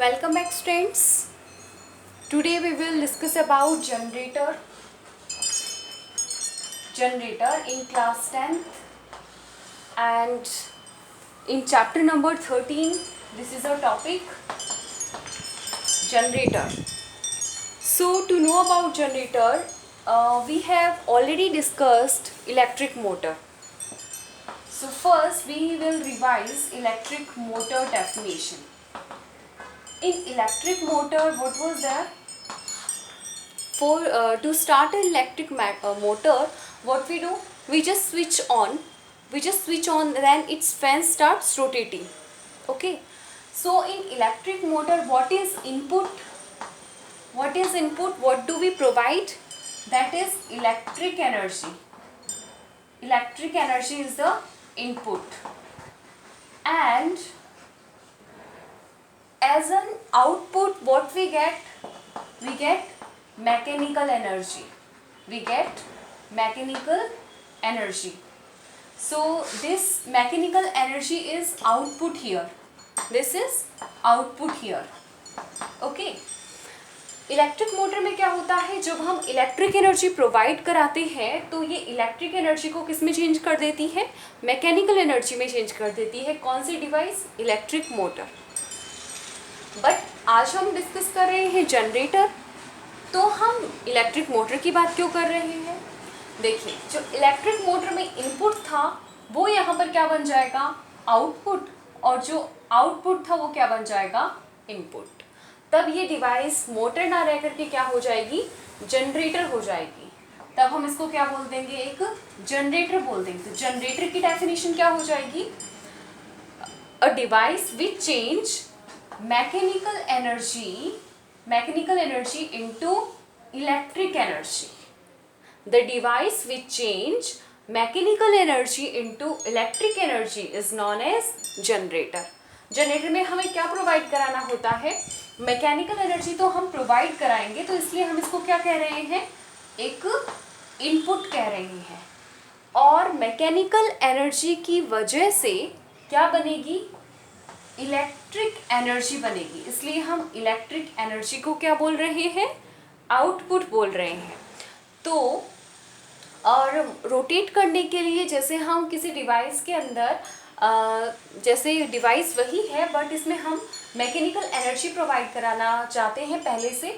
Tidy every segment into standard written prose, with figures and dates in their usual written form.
Welcome back students. Today we will discuss about generator in class 10th and in chapter number 13 this is our topic generator. So to know about generator we have already discussed electric motor. So first we will revise electric motor definition. In electric motor, what was there? To start an electric motor, what we do? We just switch on. Then its fan starts rotating. Okay. So in electric motor, what is input? What is input? What do we provide? That is electric energy. Electric energy is the input. And as an output, what we get? We get mechanical energy. So this mechanical energy is output here. This is output here. Okay. Electric motor में क्या होता है, जब हम electric energy provide कराते हैं तो ये इलेक्ट्रिक एनर्जी को किस में चेंज कर देती है? मैकेनिकल एनर्जी में चेंज कर देती है. कौन सी डिवाइस? Electric motor. बट आज हम डिस्कस कर रहे हैं जनरेटर. तो हम इलेक्ट्रिक मोटर की बात क्यों कर रहे हैं? देखिए, जो इलेक्ट्रिक मोटर में इनपुट था वो यहाँ पर क्या बन जाएगा? आउटपुट. और जो आउटपुट था वो क्या बन जाएगा? इनपुट. तब ये डिवाइस मोटर ना रह करके क्या हो जाएगी? जनरेटर हो जाएगी. तब हम इसको क्या बोल देंगे? एक जनरेटर बोल देंगे. तो जनरेटर की डेफिनेशन क्या हो जाएगी? A device which change mechanical energy into electric energy. The device which change mechanical energy into electric energy is known as generator. Generator में हमें क्या प्रोवाइड कराना होता है? मैकेनिकल एनर्जी तो हम प्रोवाइड कराएंगे, तो इसलिए हम इसको क्या कह रहे हैं? एक इनपुट कह रहे हैं. और मैकेनिकल एनर्जी की वजह से क्या बनेगी? इलेक्ट्रिक एनर्जी बनेगी. इसलिए हम इलेक्ट्रिक एनर्जी को क्या बोल रहे हैं? आउटपुट बोल रहे हैं. तो और रोटेट करने के लिए जैसे हम किसी डिवाइस के अंदर जैसे डिवाइस वही है बट इसमें हम मैकेनिकल एनर्जी प्रोवाइड कराना चाहते हैं पहले से,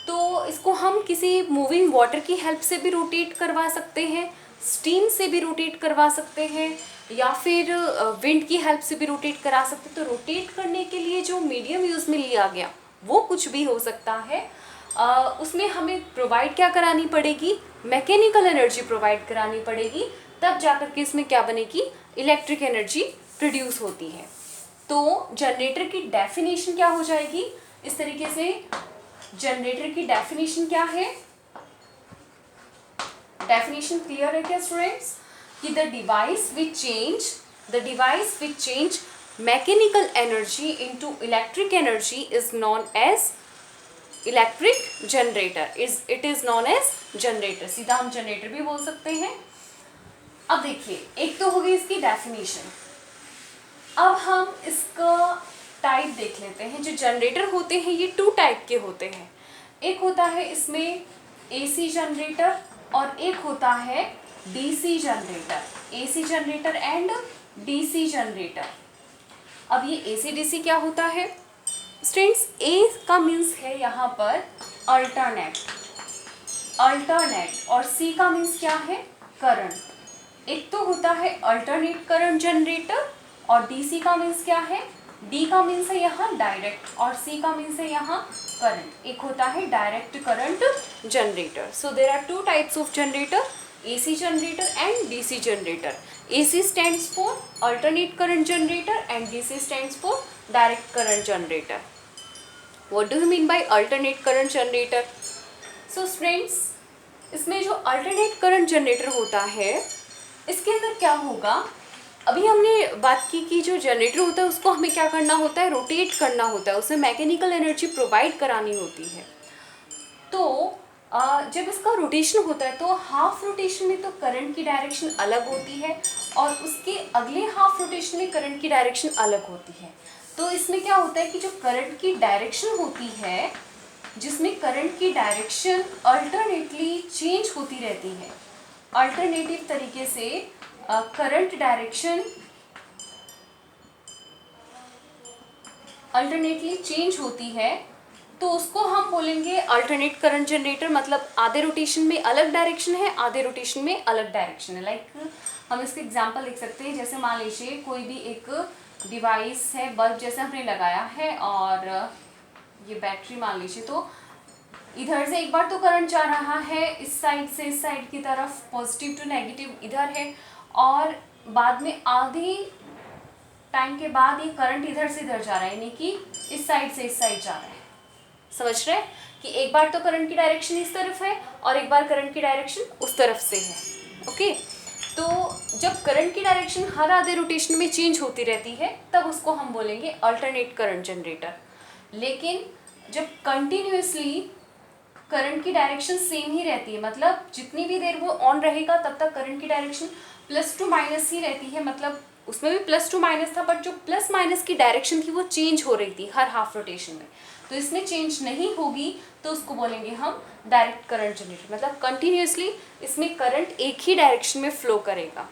तो इसको हम किसी मूविंग वाटर की हेल्प से भी रोटेट करवा सकते हैं, स्टीम से भी रोटेट करवा सकते हैं, या फिर विंड की हेल्प से भी रोटेट करा सकते हैं. तो रोटेट करने के लिए जो मीडियम यूज़ में लिया गया वो कुछ भी हो सकता है. उसमें हमें प्रोवाइड क्या करानी पड़ेगी? मैकेनिकल एनर्जी प्रोवाइड करानी पड़ेगी. तब जाकर के इसमें क्या बनेगी? इलेक्ट्रिक एनर्जी प्रोड्यूस होती है. तो जनरेटर की डेफिनेशन क्या हो जाएगी? इस तरीके से जनरेटर की डेफिनेशन क्या है? डेफिनेशन क्लियर है क्या स्टूडेंट्स? कि the device which change mechanical energy into electric energy is known as electric generator. It is known as generator. सीधा हम जनरेटर भी बोल सकते हैं. अब देखिए, एक तो हो गई इसकी डेफिनेशन. अब हम इसका टाइप देख लेते हैं. जो जनरेटर होते हैं ये 2 टाइप के होते हैं. एक होता है इसमें AC जनरेटर और एक होता है DC generator. AC generator and DC generator. अब ये AC DC क्या होता है स्टूडेंट्स? A का मीन्स है यहाँ पर अल्टरनेट और C का मीन्स क्या है? करंट. एक तो होता है अल्टरनेट करंट जनरेटर और DC का मीन्स क्या है? D का मीन्स है यहाँ डायरेक्ट और C का मीन्स है यहाँ करंट. एक होता है direct current generator. So there are 2 types of generator, AC generator and DC generator. AC stands for alternate current generator and DC stands for direct current generator. What do you mean by alternate current generator? So friends, इसमें जो alternate current generator होता है इसके अंदर क्या होगा? अभी हमने बात की कि जो जनरेटर होता है उसको हमें क्या करना होता है? रोटेट करना होता है, उसमें मैकेनिकल एनर्जी प्रोवाइड करानी होती है. तो जब इसका रोटेशन होता है तो हाफ रोटेशन में तो करंट की डायरेक्शन अलग होती है और उसके अगले हाफ रोटेशन में करंट की डायरेक्शन अलग होती है. तो इसमें क्या होता है कि जो करंट की डायरेक्शन होती है, जिसमें करंट की डायरेक्शन अल्टरनेटली चेंज होती रहती है, अल्टरनेटिव तरीके से करंट डायरेक्शन अल्टरनेटली चेंज होती है, तो उसको हम बोलेंगे अल्टरनेट करंट जनरेटर। मतलब आधे रोटेशन में अलग डायरेक्शन है, आधे रोटेशन में अलग डायरेक्शन है। लाइक हम इसके एग्जांपल लिख सकते हैं, जैसे मान लीजिए कोई भी एक डिवाइस है, बल्ब जैसे हमने लगाया है और ये बैटरी मान लीजिए, तो इधर से एक बार तो करंट जा रहा है इस साइड से इस साइड की तरफ, पॉजिटिव टू नेगेटिव इधर है, और बाद में आधी टाइम के बाद ये करंट इधर से इधर जा रहा है, यानी कि इस साइड से इस साइड जा रहा है। समझ रहे हैं कि एक बार तो करंट की डायरेक्शन इस तरफ है और एक बार करंट की डायरेक्शन उस तरफ से है। ओके, तो जब करंट की डायरेक्शन हर आधे रोटेशन में चेंज होती रहती है, तब उसको हम बोलेंगे अल्टरनेट करंट जनरेटर। लेकिन जब कंटिन्यूसली करंट की डायरेक्शन सेम ही रहती है, मतलब जितनी भी देर वो ऑन रहेगा तब तक करंट की डायरेक्शन प्लस टू माइनस ही रहती है, मतलब उसमें भी प्लस टू माइनस था, बट जो प्लस माइनस की डायरेक्शन थी वो चेंज हो रही थी हर हाफ रोटेशन में। तो इसमें चेंज नहीं होगी, तो उसको बोलेंगे हम डायरेक्ट करंट जनरेटर। मतलब कंटिन्यूसली इसमें करंट एक ही डायरेक्शन में फ्लो करेगा।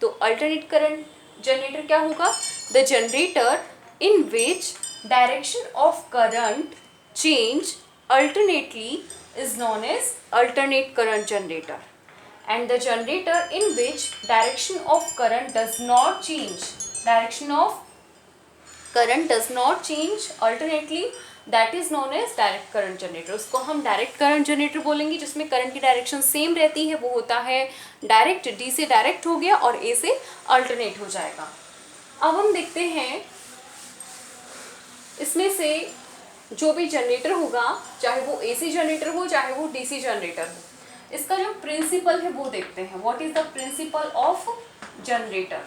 तो अल्टरनेट करंट जनरेटर क्या होगा? The generator in which direction of current change alternately is known as alternate current generator, and the generator in which direction of current does not change alternately, that is known as direct current generator। उसको हम direct current generator बोलेंगे, जिसमें current की direction same रहती है। वो होता है डायरेक्ट, डी से डायरेक्ट हो गया और ए से अल्टरनेट हो जाएगा। अब हम देखते हैं इसमें से जो भी जनरेटर होगा, चाहे वो एसी जनरेटर हो चाहे वो डीसी जनरेटर हो, इसका जो प्रिंसिपल है वो देखते हैं। What is the principle of generator?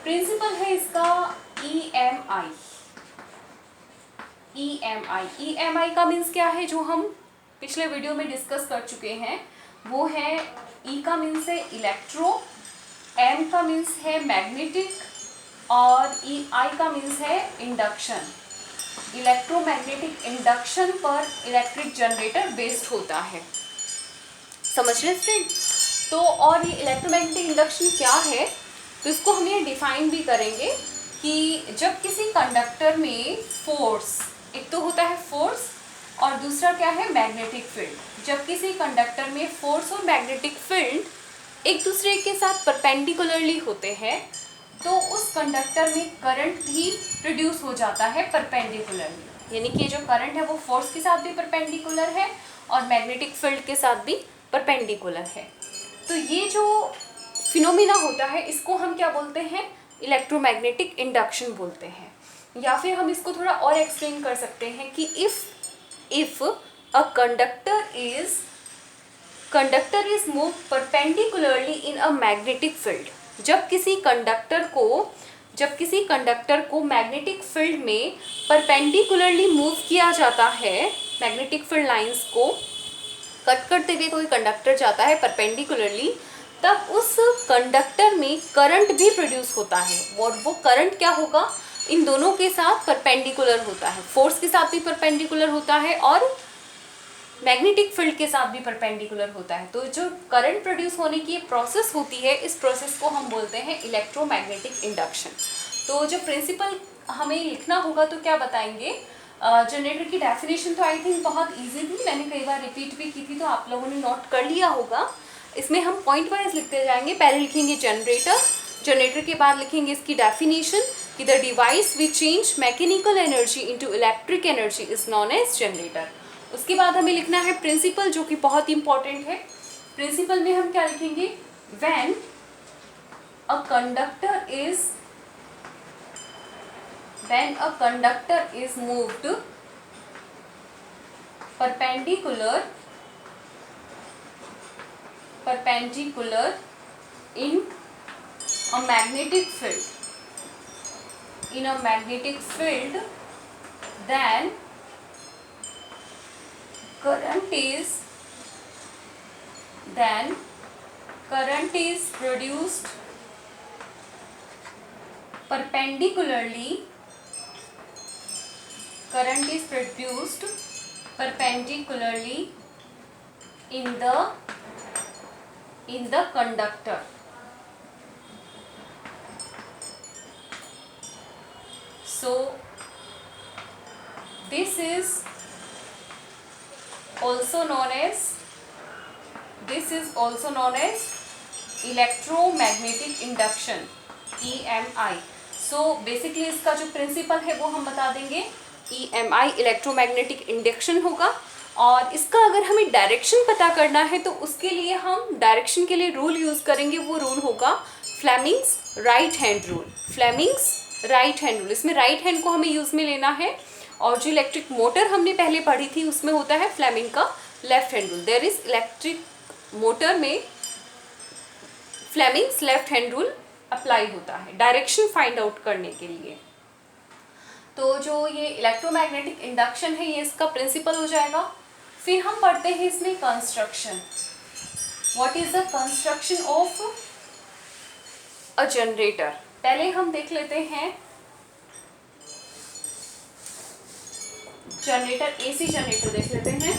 Principle है इसका EMI। EMI का मीन्स क्या है, जो हम पिछले वीडियो में डिस्कस कर चुके हैं, वो है E का मीन्स है इलेक्ट्रो, M का मीन्स है मैग्नेटिक और I का मीन्स है इंडक्शन। इलेक्ट्रोमैग्नेटिक इंडक्शन पर इलेक्ट्रिक जनरेटर बेस्ड होता है। समझ रहे स्टूडेंट? तो और ये इलेक्ट्रोमैग्नेटिक इंडक्शन क्या है, तो इसको हम ये डिफाइन भी करेंगे कि जब किसी कंडक्टर में फोर्स, एक तो होता है फोर्स और दूसरा क्या है, मैग्नेटिक फील्ड। जब किसी कंडक्टर में फोर्स और मैग्नेटिक फील्ड एक दूसरे के साथ परपेंडिकुलरली होते हैं, तो उस कंडक्टर में करंट भी प्रोड्यूस हो जाता है परपेंडिकुलरली। यानी कि जो करंट है वो फोर्स के साथ भी परपेंडिकुलर है और मैग्नेटिक फील्ड के साथ भी परपेंडिकुलर है। तो ये जो फिनोमिना होता है, इसको हम क्या बोलते हैं? इलेक्ट्रोमैग्नेटिक इंडक्शन बोलते हैं। या फिर हम इसको थोड़ा और एक्सप्लेन कर सकते हैं कि if a conductor is move perpendicularly in a magnetic field. जब किसी कंडक्टर को मैग्नेटिक फील्ड में परपेंडिकुलरली मूव किया जाता है, मैग्नेटिक फील्ड लाइंस को कट करते हुए कोई कंडक्टर जाता है परपेंडिकुलरली, तब उस कंडक्टर में करंट भी प्रोड्यूस होता है। और वो करंट क्या होगा? इन दोनों के साथ परपेंडिकुलर होता है, फोर्स के साथ भी परपेंडिकुलर होता है और मैग्नेटिक फील्ड के साथ भी परपेंडिकुलर होता है। तो जो करंट प्रोड्यूस होने की प्रोसेस होती है, इस प्रोसेस को हम बोलते हैं इलेक्ट्रोमैग्नेटिक इंडक्शन। तो जो प्रिंसिपल हमें लिखना होगा तो क्या बताएंगे? जनरेटर की डेफिनेशन तो आई थिंक बहुत इजी थी, मैंने कई बार रिपीट भी की थी, तो आप लोगों ने नोट कर लिया होगा। इसमें हम पॉइंट वाइज लिखते जाएंगे। पहले लिखेंगे जनरेटर के बाद लिखेंगे इसकी डेफिनेशन कि the device which change mechanical energy into electric energy is known as generator. उसके बाद हमें लिखना है प्रिंसिपल, जो कि बहुत इंपॉर्टेंट है। प्रिंसिपल में हम क्या लिखेंगे? When a conductor is moved perpendicular in a magnetic field, then current is produced perpendicularly current is produced perpendicularly in the conductor. So this is also known as electromagnetic induction, EMI. So basically इसका जो principal है वो हम बता देंगे, EMI electromagnetic induction होगा। और इसका अगर हमें डायरेक्शन पता करना है तो उसके लिए हम डायरेक्शन के लिए रूल यूज़ करेंगे, वो रूल होगा Fleming's right hand rule. Fleming's right hand rule, इसमें राइट हैंड को हमें यूज़ में लेना है। और जो इलेक्ट्रिक मोटर हमने पहले पढ़ी थी उसमें होता है फ्लेमिंग का left hand rule. There is electric motor में Fleming's left hand rule apply होता है डायरेक्शन फाइंड आउट करने के लिए। तो जो ये इलेक्ट्रोमैग्नेटिक इंडक्शन है ये इसका प्रिंसिपल हो जाएगा। फिर हम पढ़ते हैं इसमें construction. What is the construction of a generator. पहले हम देख लेते हैं जनरेटर, एसी जनरेटर देख लेते हैं।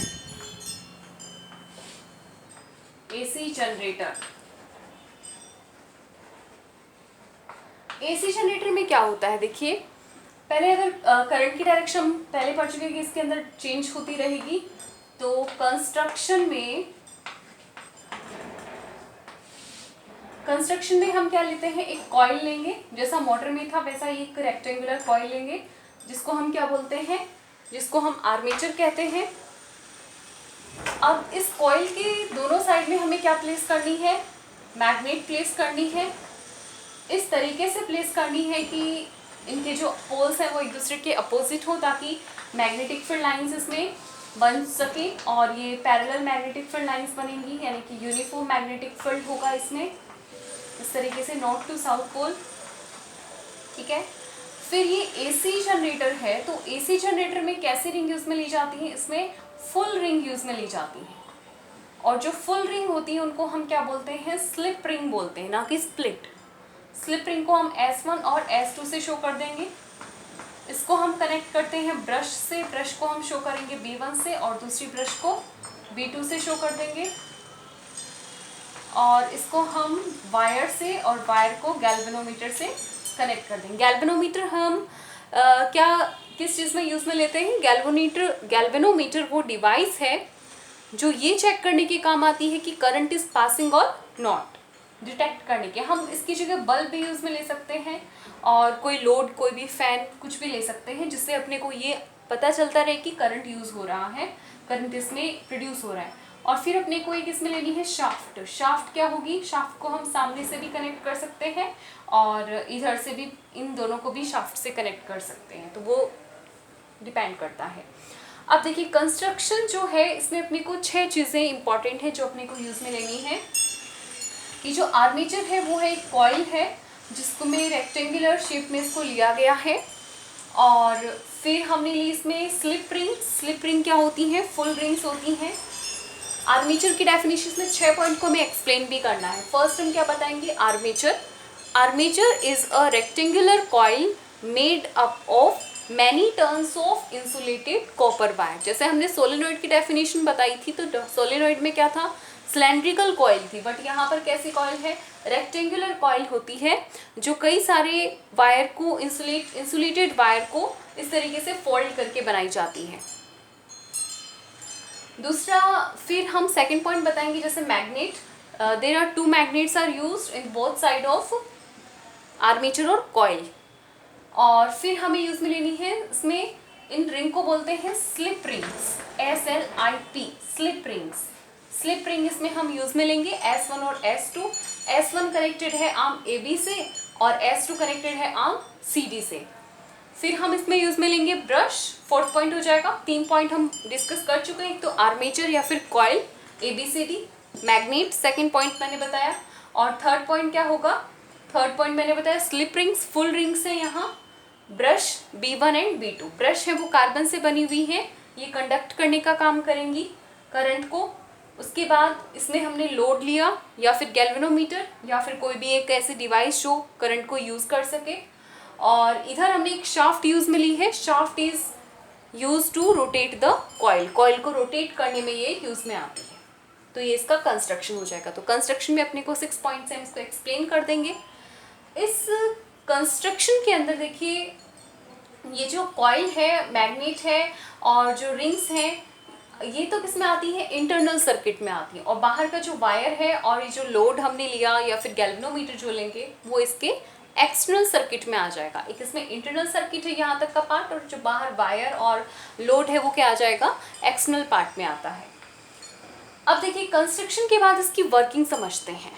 एसी जनरेटर, एसी जनरेटर में क्या होता है देखिए, पहले अगर करंट की डायरेक्शन पहले पढ़ चुके हैं कि इसके अंदर चेंज होती रहेगी। तो कंस्ट्रक्शन में हम क्या लेते हैं, एक कॉइल लेंगे, जैसा मोटर में था वैसा ही एक रेक्टेंगुलर कॉइल लेंगे, जिसको हम क्या बोलते हैं, जिसको हम आर्मेचर कहते हैं। अब इस कॉइल के दोनों साइड में हमें क्या प्लेस करनी है, मैग्नेट प्लेस करनी है। इस तरीके से प्लेस करनी है कि इनके जो पोल्स हैं वो एक दूसरे के अपोजिट हो, ताकि मैग्नेटिक फील्ड लाइंस इसमें बन सके और ये पैरेलल मैग्नेटिक फील्ड लाइंस बनेंगी, यानी कि यूनिफॉर्म मैग्नेटिक फील्ड होगा इसमें, इस तरीके से नॉर्थ टू साउथ पोल। ठीक है। फिर ये एसी जनरेटर है, तो एसी जनरेटर में कैसी रिंग यूज में ली जाती है, इसमें फुल रिंग यूज में ली जाती है। और जो फुल रिंग होती है उनको हम क्या बोलते हैं, स्लिप रिंग बोलते हैं, ना कि स्प्लिट। स्लिप रिंग को हम S1 और S2 से शो कर देंगे। इसको हम कनेक्ट करते हैं ब्रश से, ब्रश को हम शो करेंगे B1 से और दूसरी ब्रश को B2 से शो कर देंगे। और इसको हम वायर से और वायर को गैल्वेनोमीटर से कनेक्ट कर देंगे। गैल्वेनोमीटर हम किस चीज़ में यूज़ में लेते हैं, गैल्वेनोमीटर वो डिवाइस है जो ये चेक करने के काम आती है कि करंट इज पासिंग और नॉट, डिटेक्ट करने के। हम इसकी जगह बल्ब भी यूज़ में ले सकते हैं और कोई लोड, कोई भी फैन, कुछ भी ले सकते हैं, जिससे अपने को ये पता चलता रहे कि करंट यूज़ हो रहा है, करंट इसमें प्रोड्यूस हो रहा है। और फिर अपने को एक इसमें लेनी है शाफ्ट। शाफ्ट क्या होगी, शाफ्ट को हम सामने से भी कनेक्ट कर सकते हैं और इधर से भी, इन दोनों को भी शाफ्ट से कनेक्ट कर सकते हैं, तो वो डिपेंड करता है। अब देखिए कंस्ट्रक्शन जो है इसमें अपने को 6 चीज़ें इंपॉर्टेंट है जो अपने को यूज़ में लेनी है। कि जो आर्मेचर है वो है एक कॉइल है जिसको में रेक्टेंगुलर शेप में इसको लिया गया है। और फिर हमने ली इसमें स्लिप रिंग। स्लिप रिंग क्या होती हैं, फुल रिंग्स होती हैं। आर्मेचर की डेफिनेशन में 6 पॉइंट को हमें एक्सप्लेन भी करना है। फर्स्ट हम क्या बताएंगे, armature is a rectangular coil made up of many turns of insulated copper wire. जैसे हमने सोलेनॉइड की डेफिनेशन बताई थी, तो सोलेनॉइड में क्या था, सिलेंड्रिकल कॉइल थी, बट यहाँ पर कैसी कॉइल है, रेक्टेंगुलर कॉइल होती है जो कई सारे वायर को, इंसुलेटेड वायर को इस तरीके से फोल्ड करके बनाई जाती है। दूसरा फिर हम सेकंड पॉइंट बताएंगे, जैसे magnet, there are 2 magnets are used in both side of armature और कॉइल। और फिर हमें यूज में लेनी है, इसमें इन रिंग को बोलते हैं slip rings, SLIP, slip rings. Slip ring इसमें हम यूज में लेंगे S1 और S2। S1 कनेक्टेड है आर्म AB से और S2 कनेक्टेड है आर्म CD से। फिर हम इसमें यूज में लेंगे ब्रश, 4th पॉइंट हो जाएगा। 3 पॉइंट हम डिस्कस कर चुके हैं, एक तो आर्मेचर या फिर coil ABCD, magnet second point मैंने बताया। और थर्ड पॉइंट क्या होगा, थर्ड पॉइंट मैंने बताया स्लिप रिंग्स, फुल रिंग्स है यहाँ। Brush B1 and B2, brush है वो कार्बन से बनी हुई है, ये कंडक्ट करने का काम करेंगी करंट को। उसके बाद इसमें हमने लोड लिया या फिर गैल्वेनोमीटर या फिर कोई भी एक ऐसी डिवाइस जो करंट को यूज़ कर सके। और इधर हमने एक शाफ्ट यूज़ में ली है, shaft is use to rotate the coil, coil को रोटेट करने में ये यूज में आती है। तो ये इसका कंस्ट्रक्शन हो जाएगा। तो कंस्ट्रक्शन में अपने को 6 पॉइंट्स हैं, इसको एक्सप्लेन कर देंगे। इस कंस्ट्रक्शन के अंदर देखिए, ये जो कॉइल है, मैग्नेट है और जो रिंग्स हैं, ये तो किस में आती है, इंटरनल सर्किट में आती है। और बाहर का जो वायर है और ये जो लोड हमने लिया या फिर गैल्वेनोमीटर जो लेंगे, वो इसके एक्सटर्नल सर्किट में आ जाएगा। एक इसमें इंटरनल सर्किट है यहाँ तक का पार्ट, और जो बाहर वायर और लोड है वो क्या आ जाएगा, एक्सटर्नल पार्ट में आता है। अब देखिए कंस्ट्रक्शन के बाद इसकी वर्किंग समझते हैं।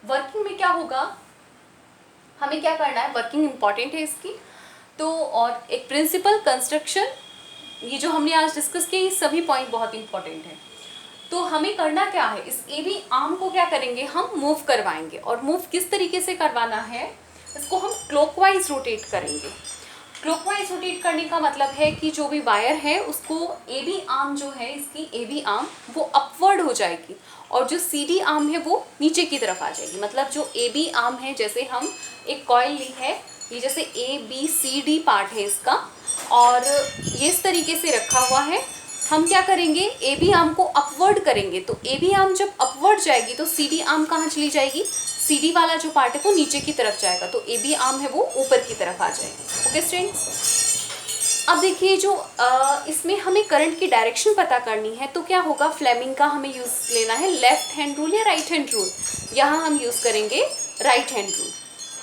वर्किंग में क्या होगा, हमें क्या करना है, वर्किंग इंपॉर्टेंट है इसकी। तो और एक प्रिंसिपल, कंस्ट्रक्शन, ये जो हमने आज डिस्कस किए, ये सभी पॉइंट बहुत इंपॉर्टेंट है। तो हमें करना क्या है, इस AB आर्म को क्या करेंगे, हम मूव करवाएंगे। और मूव किस तरीके से करवाना है, इसको हम क्लॉकवाइज रोटेट करेंगे। क्लॉकवाइज रोटेट करने का मतलब है कि जो भी वायर है उसको AB आर्म जो है, इसकी AB आर्म वो अपवर्ड हो जाएगी और जो CD आर्म है वो नीचे की तरफ आ जाएगी। मतलब जो AB आर्म है, जैसे हम एक कॉइल ली है, ये जैसे ABCD पार्ट है इसका, और ये इस तरीके से रखा हुआ है। हम क्या करेंगे, AB आर्म को अपवर्ड करेंगे। तो AB आर्म जब अपवर्ड जाएगी तो CD आर्म कहाँ चली जाएगी, CD वाला जो पार्ट है वो नीचे की तरफ जाएगा, तो AB आर्म है वो ऊपर की तरफ आ जाएगी। ओके स्टूडेंट्स, अब देखिए जो इसमें हमें करंट की डायरेक्शन पता करनी है, तो क्या होगा, फ्लेमिंग का हमें यूज़ लेना है, लेफ्ट हैंड रूल या राइट हैंड रूल। यहाँ हम यूज़ करेंगे राइट हैंड रूल।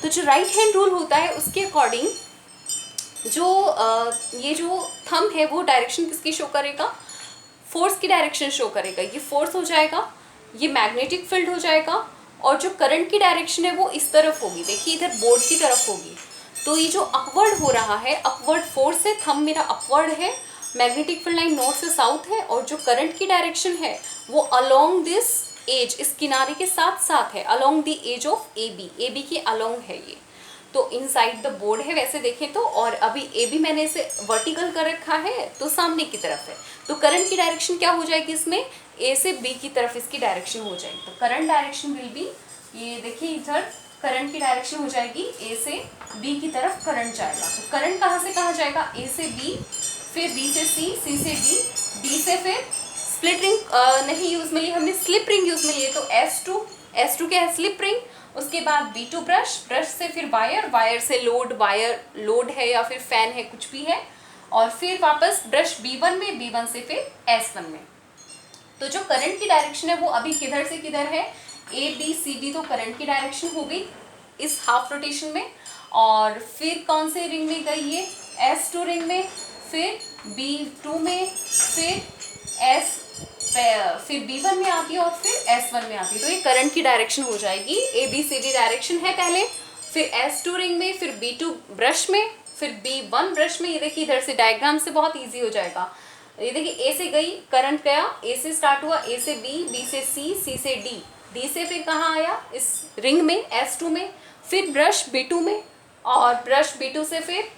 तो जो राइट हैंड रूल होता है उसके अकॉर्डिंग जो ये जो थंब है वो डायरेक्शन किसकी शो करेगा, फोर्स की डायरेक्शन शो करेगा। ये फोर्स हो जाएगा, ये मैग्नेटिक फील्ड हो जाएगा, और जो करंट की डायरेक्शन है वो इस तरफ होगी। देखिए इधर बोर्ड की तरफ होगी। तो ये जो अपवर्ड हो रहा है, अपवर्ड फोर्स है, थंब मेरा अपवर्ड है, मैग्नेटिक फील्ड लाइन नॉर्थ से साउथ है, और जो करंट की डायरेक्शन है वो अलोंग दिस एज, इस किनारे के साथ साथ है, along the edge of AB के अलोंग है ये। तो इनसाइड द बोर्ड है वैसे देखें तो, और अभी AB मैंने इसे वर्टिकल कर रखा है तो सामने की तरफ है। तो करंट की डायरेक्शन क्या हो जाएगी इसमें, A से B की तरफ इसकी डायरेक्शन हो जाएगी। तो करंट डायरेक्शन विल बी, ये देखिए इधर करंट की डायरेक्शन हो जाएगी, A से B की तरफ करंट जाएगा। तो करंट कहाँ से कहाँ जाएगा, A से B, फिर B से C, C से D, D से फिर स्प्लिट रिंग नहीं यूज में ली हमने, स्लिप रिंग यूज में लिए। तो S2 क्या है, स्लिप रिंग। उसके बाद B2 ब्रश, ब्रश से फिर वायर, वायर से लोड, वायर लोड है या फिर फैन है, कुछ भी है, और फिर वापस ब्रश B1 में, B1 से फिर S1 में। तो जो करंट की डायरेक्शन है वो अभी किधर से किधर है, ABCD, तो करंट की डायरेक्शन हो गई इस हाफ रोटेशन में। और फिर कौन से रिंग में गई ये, S2 रिंग में, फिर B2 में, फिर B1 में आती है और फिर S1 में आती है। तो ये करंट की डायरेक्शन हो जाएगी, ABCD डायरेक्शन है पहले, फिर S2 रिंग में, फिर B2 ब्रश में, फिर B1 ब्रश में। ये देखिए इधर से डायग्राम से बहुत इजी हो जाएगा। ये देखिए A से गई, करंट गया, A से स्टार्ट हुआ, A से B, B से C, C से D, D से फिर कहाँ आया, इस रिंग में, S2 में, फिर ब्रश B2 में, और ब्रश B2 से फिर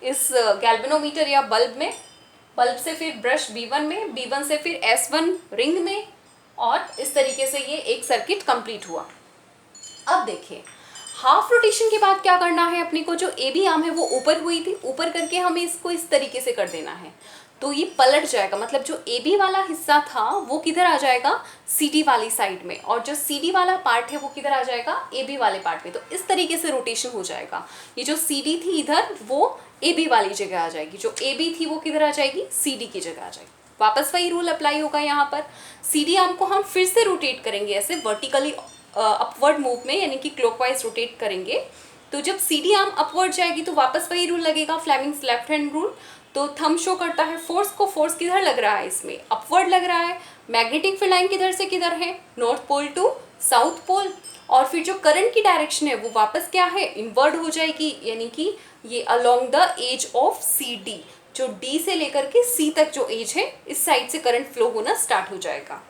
इस गैल्वेनोमीटर या बल्ब में, बल्ब से फिर ब्रश B1 में, B1 से फिर S1 रिंग में, और इस तरीके से ये एक सर्किट कंप्लीट हुआ। अब देखिए हाफ रोटेशन के बाद क्या करना है अपने को, जो AB आर्म है वो ऊपर हुई थी, ऊपर करके हमें इसको इस तरीके से कर देना है। तो ये पलट जाएगा, मतलब जो AB वाला हिस्सा था वो किधर आ जाएगा, CD वाली साइड में, और जो CD वाला पार्ट है वो किधर आ जाएगा, AB वाले पार्ट में। तो इस तरीके से रोटेशन हो जाएगा। ये जो CD थी इधर वो AB वाली जगह आ जाएगी, जो AB थी वो किधर आ जाएगी, CD की जगह आ जाएगी। वापस वही रूल अप्लाई होगा यहाँ पर। CD आर्म को हम फिर से रोटेट करेंगे ऐसे वर्टिकली अपवर्ड मूव में, यानी कि क्लॉकवाइज रोटेट करेंगे। तो जब CD आर्म अपवर्ड जाएगी तो वापस वही रूल लगेगा, फ्लेमिंग्स लेफ्ट हैंड रूल। तो थंब शो करता है फोर्स को, फोर्स किधर लग रहा है, इसमें अपवर्ड लग रहा है। मैग्नेटिक फील्ड लाइन किधर से किधर है, north pole to south pole. और फिर जो करंट की डायरेक्शन है वो वापस क्या है, इनवर्ड हो जाएगी, यानी कि ये along the edge of CD, जो D से लेकर के C तक जो एज है, इस साइड से करंट फ्लो होना स्टार्ट हो जाएगा।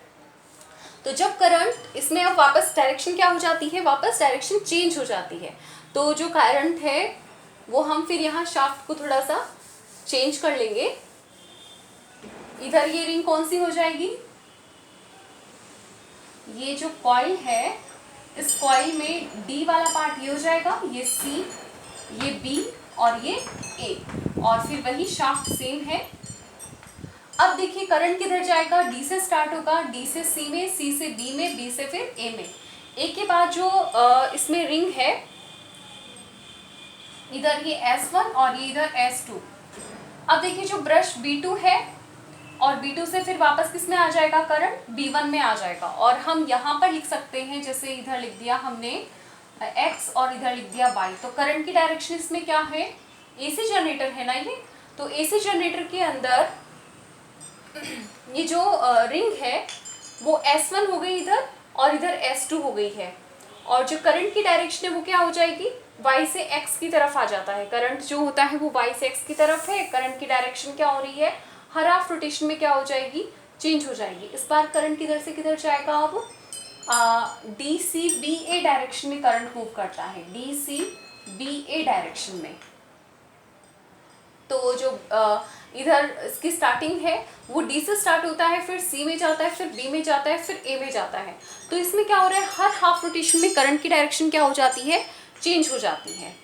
तो जब करंट इसमें अब वापस डायरेक्शन क्या हो जाती है, वापस डायरेक्शन चेंज हो जाती है। तो जो करंट है वो हम फिर यहाँ शाफ्ट को थोड़ा सा चेंज कर लेंगे। इधर ये रिंग कौन सी हो जाएगी, ये जो कॉइल है, इस कॉइल में D वाला पार्ट ये हो जाएगा, ये C, ये B और ये A। और फिर वही शाफ्ट सेम है। अब देखिए करंट किधर जाएगा, डी से स्टार्ट होगा, डी से सी में, सी से बी में, बी से फिर ए में। ए के बाद जो इसमें रिंग है, इधर ये S1 और ये इधर S2। अब देखिए जो ब्रश B2 है और B2 से फिर वापस किस में आ जाएगा, करंट B1 में आ जाएगा। और हम यहाँ पर लिख सकते हैं, जैसे इधर लिख दिया हमने X और इधर लिख दिया Y। तो करंट की डायरेक्शन इसमें क्या है, AC जनरेटर है ना ये, तो AC जनरेटर के अंदर ये जो रिंग है वो S1 हो गई इधर और इधर S2 हो गई है। और जो करंट की डायरेक्शन है वो क्या हो जाएगी, Y से X की तरफ आ जाता है। करंट जो होता है वो Y से X की तरफ है, करंट की डायरेक्शन क्या हो रही है, हर हाफ रोटेशन में क्या हो जाएगी, चेंज हो जाएगी। इस बार करंट किधर से किधर जाएगा, अब DCBA डायरेक्शन में करंट मूव करता है, DCBA डायरेक्शन में। तो जो इधर इसकी स्टार्टिंग है वो डी से स्टार्ट होता है, फिर सी में जाता है, फिर बी में जाता है, फिर ए में जाता है। तो इसमें क्या हो रहा है, हर हाफ रोटेशन में करंट की डायरेक्शन क्या हो जाती है, चेंज हो जाती है।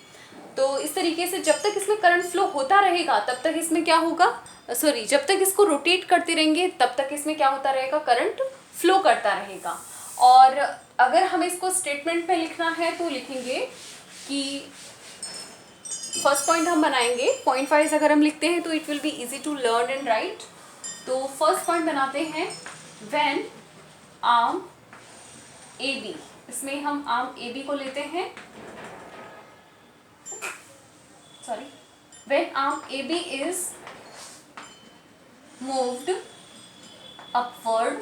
तो इस तरीके से जब तक इसमें करंट फ्लो होता रहेगा तब तक इसमें क्या होगा, सॉरी जब तक इसको रोटेट करते रहेंगे तब तक इसमें क्या होता रहेगा, करंट फ्लो करता रहेगा। और अगर हमें इसको स्टेटमेंट में लिखना है तो लिखेंगे कि फर्स्ट पॉइंट हम बनाएंगे, पॉइंट वाइज अगर हम लिखते हैं तो it will be easy to learn and write. तो फर्स्ट पॉइंट बनाते हैं, व्हेन आर्म ए बी, इसमें हम आर्म ए बी को लेते हैं, sorry, when arm A B is moved upward,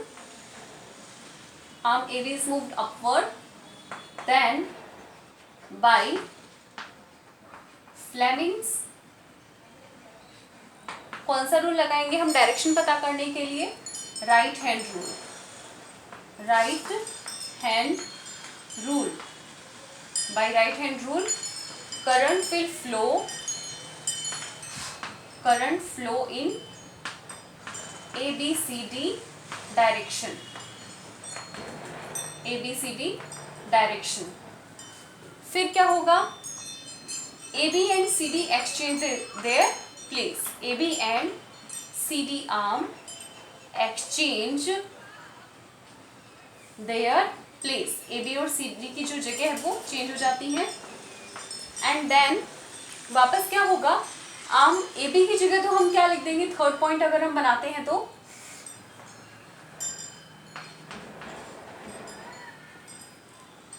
arm A B is moved upward, then by Fleming's, कौन सा रूल लगाएंगे हम डायरेक्शन पता करने के लिए, right hand rule, right hand rule. By right hand rule current will flow, current flow in ABCD direction, ABCD direction. फिर क्या होगा, AB and CD exchange their place, AB and CD arm exchange their place, AB और CD की जो जगह है वो change हो जाती है। एंड देन वापस क्या होगा, आर्म AB की जगह तो हम क्या लिख देंगे, थर्ड पॉइंट अगर हम बनाते हैं तो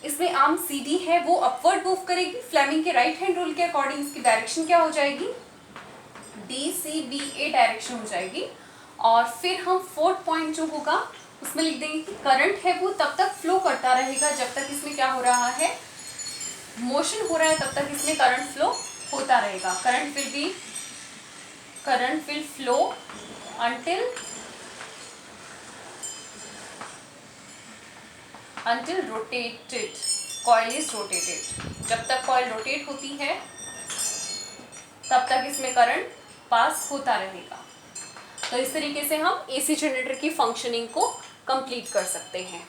इसमें आर्म CD है वो अपवर्ड मूव करेगी, फ्लेमिंग के राइट हैंड रूल के अकॉर्डिंग इसकी डायरेक्शन क्या हो जाएगी, DCBA डायरेक्शन हो जाएगी। और फिर हम फोर्थ पॉइंट जो होगा उसमें लिख देंगे कि करंट है वो तब तक फ्लो करता रहेगा जब तक इसमें क्या हो रहा है, मोशन हो रहा है, तब तक इसमें करंट फ्लो होता रहेगा। Current will flow until rotated, coil is rotated, जब तक कॉइल रोटेट होती है तब तक इसमें करंट पास होता रहेगा। तो इस तरीके से हम AC जनरेटर की फंक्शनिंग को कंप्लीट कर सकते हैं।